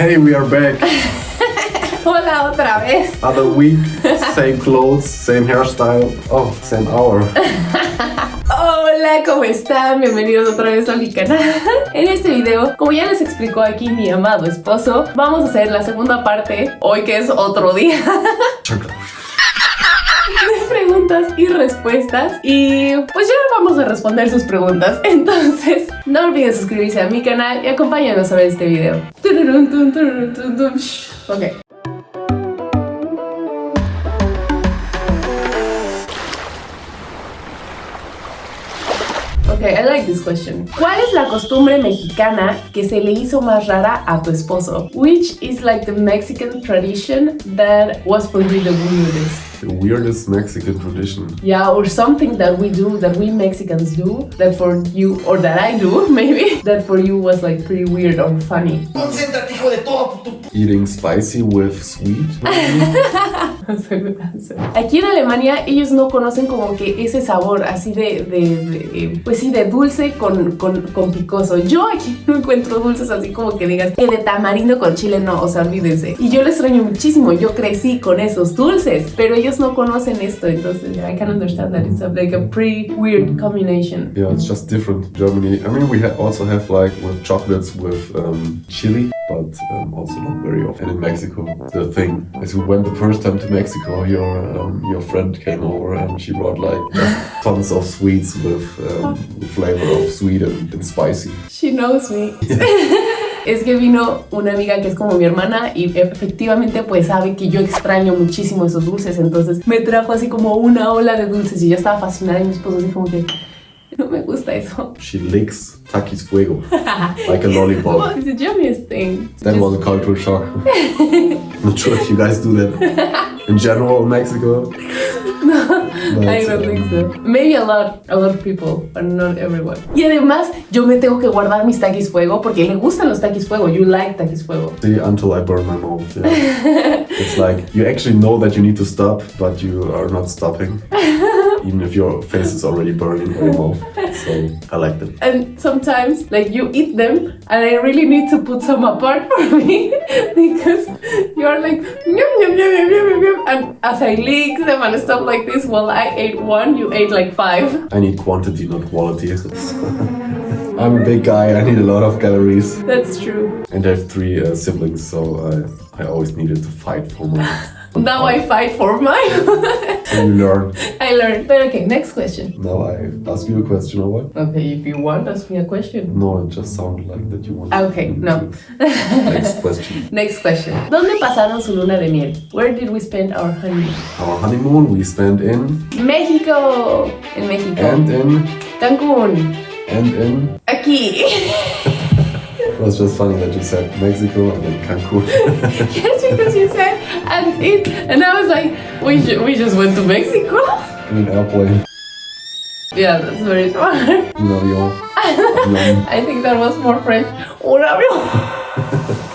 Hey, we are back. Hola otra vez. Other week, same clothes, same hairstyle. Oh, same hour. Hola, ¿cómo están? Bienvenidos otra vez a mi canal. En este video, como ya les explicó aquí mi amado esposo, vamos a hacer la segunda parte, hoy que es otro día, de preguntas y respuestas. Y pues ya vamos a responder sus preguntas. Entonces, no olviden suscribirse a mi canal y acompáñanos a ver este video. Ok. Okay, I like this question. ¿Cuál es la costumbre mexicana que se le hizo más rara a tu esposo? Which is like the Mexican tradition that was for you the weirdest? The weirdest Mexican tradition. Yeah, or something that we do, that we Mexicans do, that for you, or that I do, maybe, that for you was like pretty weird or funny. Concéntrate, hijo de todo. Eating spicy with sweet. That's a good answer. Aquí en Alemania ellos no conocen como que ese sabor así pues sí, de dulce con picoso. Yo aquí no encuentro dulces así como que digas que de tamarindo con chile, no, o sea, olvídense. Y yo lo extraño muchísimo, yo crecí con esos dulces, pero ellos no conocen esto, entonces I can understand that it's like a pretty weird combination. Yeah, it's just different. Germany, I mean, we also have like with chocolates with chili, but also not very often. And in Mexico, the thing is, we went the first time to Mexico, your friend came over and she brought like tons of sweets with the flavor of sweet and spicy. She knows me. Es que vino una amiga que es como mi hermana y efectivamente pues sabe que yo extraño muchísimo esos dulces, entonces me trajo así como una ola de dulces y yo estaba fascinada y mi esposo así como que no me gusta eso. She licks Takis Fuego like a lollipop. It's the yummiest thing. That was a cultural shock. Not sure if you guys do that in general in Mexico. No, But, I don't think so. Maybe a lot of people, but not everyone. Y además, yo me tengo que guardar mis Takis Fuego porque le gustan los Takis Fuego. You like Takis Fuego. See, until I burn my mouth. Yeah. It's like you actually know that you need to stop, but you are not stopping. Even if your face is already burning in your mouth. So I like them. And sometimes, like, you eat them, and I really need to put some apart for me because you're like, yum, yum, yum, yum, yum, yum. And as I lick them and stuff like this, well, I ate one, you ate like 5. I need quantity, not quality. I'm a big guy, I need a lot of calories. That's true. And I have 3 siblings, so I always needed to fight for mine. Now I fight for mine. So you learn. I learned. But okay, next question. Now I ask you a question or what? Okay, if you want, ask me a question. No, it just sounded like that you want. Okay, no. Next question. Next question. ¿Dónde pasaron su luna de miel? Where did we spend our honeymoon? Our honeymoon we spent in México. En México. and in Cancún. and in. Aquí. It was just funny that you said Mexico and then Cancun. Yes, because you said and I was like, we just went to Mexico. In an airplane. Yeah, that's very smart. Un avión. Avión. I think that was more French. Un avión.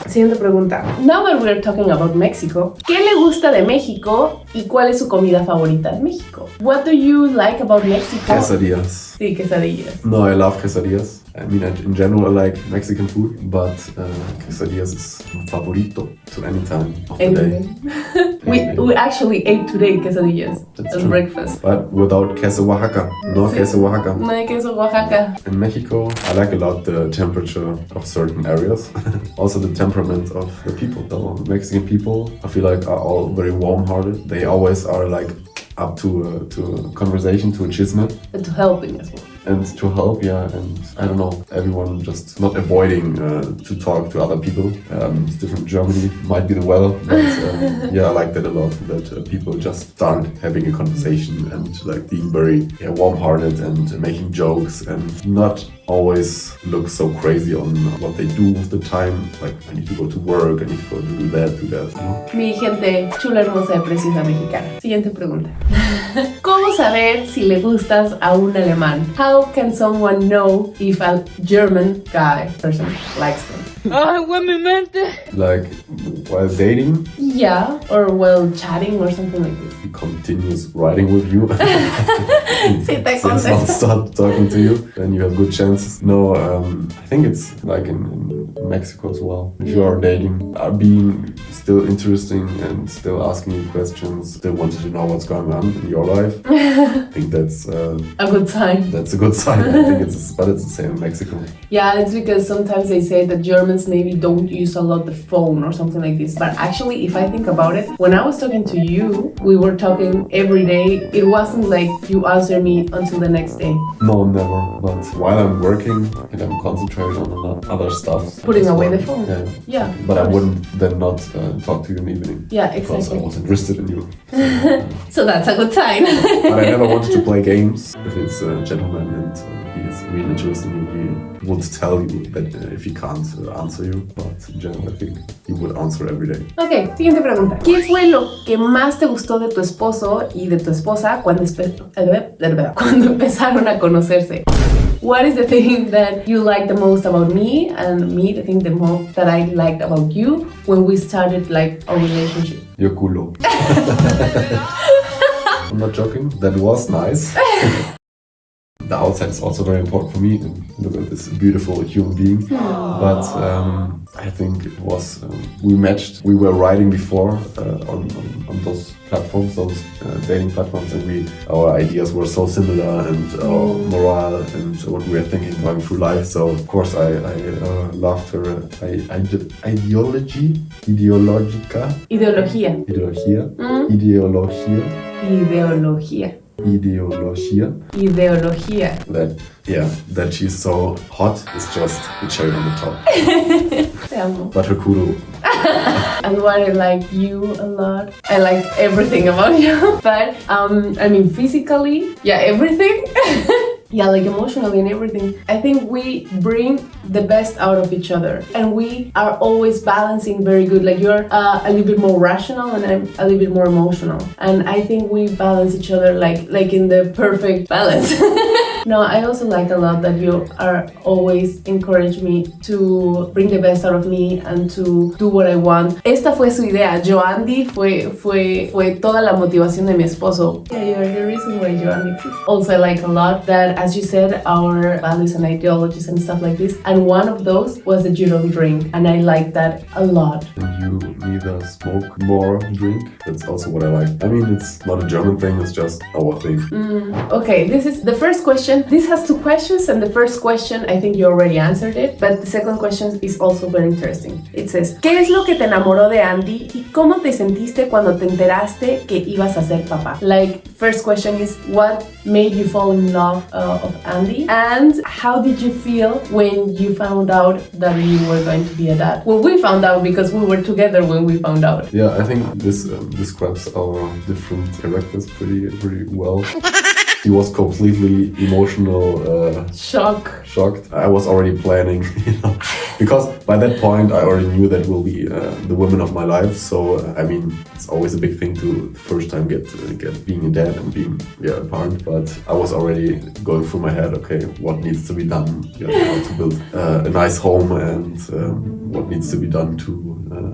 Siguiente pregunta. Now that we're talking about Mexico, ¿qué le gusta de México y cuál es su comida favorita de México? What do you like about Mexico? Quesadillas. Sí, quesadillas. No, I love quesadillas. I mean, in general, I like Mexican food, but quesadillas is favorito to any time of the day. We actually ate today quesadillas That's as true. breakfast. But without queso Oaxaca. No Sí. queso Oaxaca. No hay queso Oaxaca. In Mexico, I like a lot the temperature of certain areas. Also the temperament of the people. So Mexican people, I feel like, are all very warm-hearted. They always are like up to a conversation, to a chisme. And to helping as well. And to help, yeah, and I don't know, everyone just not avoiding to talk to other people. It's different. Germany might be the weather, but yeah, I like that a lot. That people just start having a conversation and like being very warm-hearted and making jokes and not always look so crazy on what they do with the time. Like, I need to go to work, I need to go to do that, you know? Mi gente chula, hermosa y preciosa mexicana. Siguiente pregunta. ¿Cómo saber si le gustas a un alemán? How can someone know if a German person likes them? Ay, güey, mi mente. Like, while dating, Yeah, or while chatting or something like this. he continues writing with you. Si te Since not contesta. stop talking to you, then you have good chance chances. No, I think it's like in Mexico as well. If you are dating, being still interesting and still asking you questions, still wanting to know what's going on in your life. I think that's a good sign. That's a good sign. I think but it's the same in Mexico. Yeah, it's because sometimes they say that Germans maybe don't use a lot the phone or something like this. But actually, if I think about it, when I was talking to you, we were talking every day. It wasn't like you answer me until the next day. No, never. But while I'm working and I'm concentrated on other stuff. Putting away the phone. Yeah. But I wouldn't then not talk to you in the evening. Yeah, Because exactly. I was interested in you. So that's a good sign. But I never wanted to play games. If it's a gentleman and he is really interested in you, he would tell you that if he can't answer you. But in general, I think he would answer every day. Ok, siguiente pregunta. ¿Qué fue lo que más te gustó de tu esposo y de tu esposa cuando empezaron a conocerse? What is the thing that you like the most about me and me, the thing the most that I liked about you when we started like our relationship? Your culo. I'm not joking. That was nice. The outside is also very important for me. And look at this beautiful human being. But I think it was we matched. We were writing before on those platforms, those dating platforms, and our ideas were so similar, and our morale and what we were thinking going through life. So of course I loved her ideologia. That she's so hot is just the cherry on the top. Te amo. But her culo. And what I like you a lot. I like everything about you. But I mean physically, yeah, everything. Yeah, like emotionally and everything. I think we bring the best out of each other, and we are always balancing very good. Like you're a little bit more rational and I'm a little bit more emotional, and I think we balance each other like in the perfect balance. No, I also like a lot that you are always encourage me to bring the best out of me and to do what I want. Esta fue su idea. Joandy fue toda la motivación de mi esposo. Yeah, you're the reason why Joandy exists. Also, I like a lot that, as you said, our values and ideologies and stuff like this. And one of those was that you don't drink. And I like that a lot. And you neither smoke nor drink. That's also what I like. I mean, it's not a German thing, it's just our thing. Okay, this is the first question. This has two questions, and the first question, I think you already answered it, but the second question is also very interesting. It says, ¿qué es lo que te enamoró de Andy y cómo te sentiste cuando te enteraste que ibas a ser papá? Like, first question is, what made you fall in love of Andy? And how did you feel when you found out that you were going to be a dad? Well, we found out because we were together when we found out. Yeah, I think this describes our different characters pretty well. He was completely emotional, shocked. I was already planning, because by that point I already knew that will be the woman of my life. So I mean, it's always a big thing to the first time get being a dad and being a parent. But I was already going through my head, okay, what needs to be done, how to build a nice home, and what needs to be done to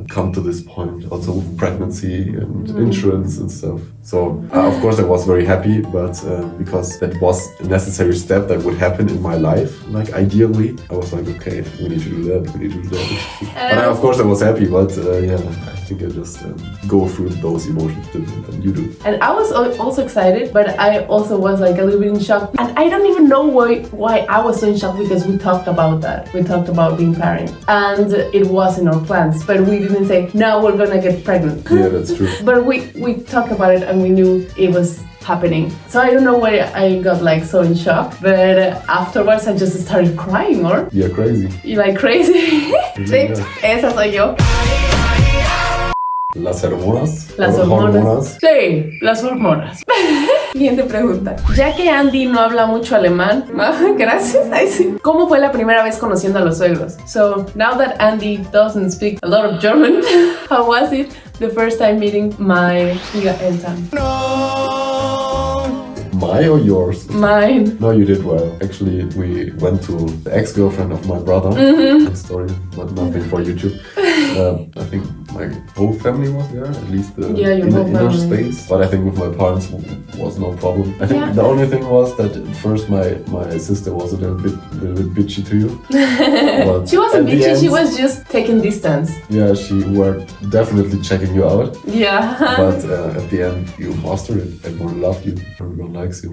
come to this point, also with pregnancy and insurance and stuff. So of course I was very happy, but because that was a necessary step that would happen in my life. Like ideally, I was like, okay, we need to do that. But of course I was happy, but I think I just go through those emotions different than you do. And I was also excited, but I also was like a little bit in shock. And I don't even know why I was so in shock, because we talked about that. We talked about being parents, and it was in our plans, but we didn't say, now we're gonna get pregnant. Yeah, that's true. But we talked about it and we knew it was happening. So I don't know why I got like so in shock, but afterwards I just started crying, or? Yeah, crazy. You like crazy? Sí, esa soy yo. Las hormonas. Las hormonas. Sí, las hormonas. Siguiente pregunta. Ya que Andy no habla mucho alemán, gracias. Ay, sí. ¿Cómo fue la primera vez conociendo a los suegros? So, now that Andy doesn't speak a lot of German, how was it the first time meeting my Schwiegereltern? My or yours? Mine. No, you did well. Actually, we went to the ex-girlfriend of my brother. Story, but nothing for YouTube. I think my whole family was there, at least the Yeah, your whole inner family. space. But I think with my parents was no problem. I think Yeah. the only thing was that at first my sister was a little bit bitchy to you. But She wasn't at the bitchy, end, she was just taking distance. Yeah, she were definitely checking you out. Yeah. But at the end, you mastered it. Everyone loved you. Everyone likes you.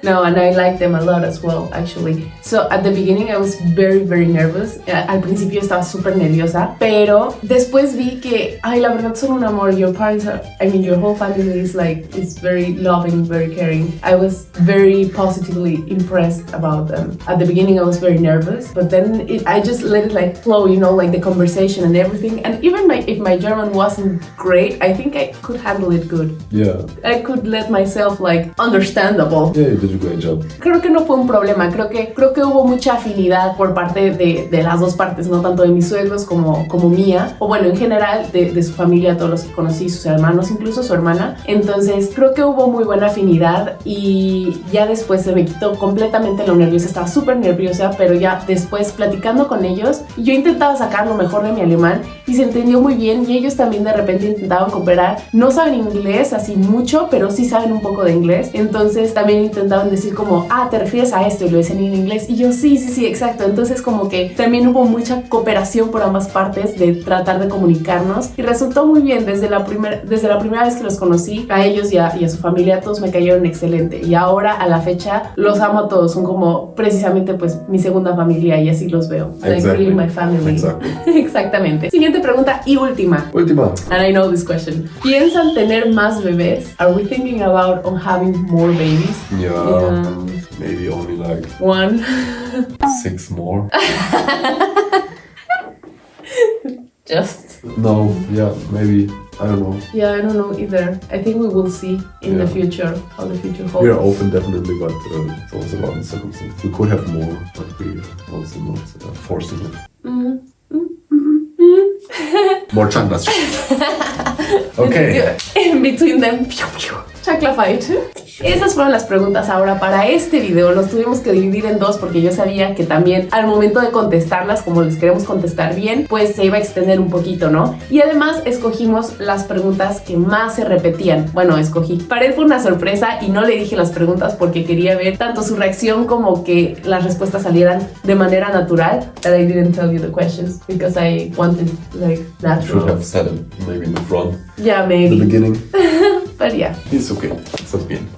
No, and I like them a lot as well, actually. So at the beginning I was very, very nervous. Al principio estaba súper nerviosa, pero después vi que, ay, la verdad son un amor. Your parents are, I mean, your whole family is like, it's very loving, very caring. I was very positively impressed about them. At the beginning I was very nervous, but then I just let it like flow, you know, like the conversation and everything. And even if my German wasn't great, I think I could handle it good. Yeah. I could let myself like understandable. Yeah, you did a great job. Creo que no fue un problema, creo que hubo mucha afinidad por parte de las dos partes, no tanto de mis suegros como mía, o bueno, en general de su familia, todos los que conocí, sus hermanos, incluso su hermana. Entonces creo que hubo muy buena afinidad y ya después se me quitó completamente lo nerviosa, estaba súper nerviosa, pero ya después platicando con ellos, yo intentaba sacar lo mejor de mi alemán y se entendió muy bien y ellos también de repente intentaban cooperar. No saben inglés así mucho, pero sí saben un poco de inglés, entonces también intentaban decir como, ah, te refieres a esto, y lo decían en inglés, y yo sí, exacto. Entonces como que también hubo mucha cooperación por ambas partes de tratar de comunicarnos y resultó muy bien. Desde la primera vez que los conocí, a ellos y a su familia, todos me cayeron excelente y ahora a la fecha los amo a todos, son como precisamente pues mi segunda familia y así los veo. Like Exactly. really my family. Exactly. Exactamente. Siguiente pregunta y última. Última. And I know this question. ¿Piensan tener más bebés? Are we thinking about on having more babies? Yeah. Maybe only like One. 6 more. Just. No, yeah, maybe. I don't know. Yeah, I don't know either. I think we will see in the future how the future holds. We are open definitely, but it's also about the circumstances. We could have more, but we are also not forcing it. More chanclas. Okay. In between them. Chancla fight. Esas fueron las preguntas ahora para este video. Los tuvimos que dividir en dos porque yo sabía que también al momento de contestarlas, como les queremos contestar bien, pues se iba a extender un poquito, ¿no? Y además escogimos las preguntas que más se repetían. Bueno, escogí. Para él fue una sorpresa y no le dije las preguntas porque quería ver tanto su reacción como que las respuestas salieran de manera natural. That I didn't tell you the questions because I wanted like natural. Should have said it maybe in the front. Yeah, The maybe. beginning. But yeah. It's okay. Estás bien.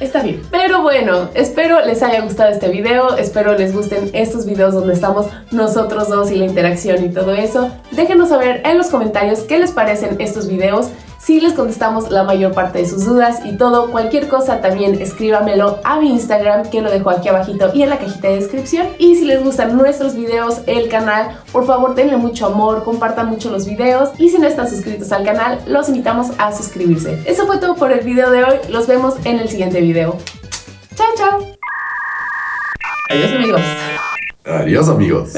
Está bien. Pero bueno, espero les haya gustado este video, espero les gusten estos videos donde estamos nosotros dos y la interacción y todo eso. Déjenos saber en los comentarios qué les parecen estos videos, si les contestamos la mayor parte de sus dudas y todo. Cualquier cosa también escríbamelo a mi Instagram, que lo dejo aquí abajito y en la cajita de descripción. Y si les gustan nuestros videos, el canal, por favor denle mucho amor, compartan mucho los videos y si no están suscritos al canal, los invitamos a suscribirse. Eso fue todo por el video de hoy, los vemos en el siguiente video. Chao, chao. Adiós, amigos. Adiós, amigos.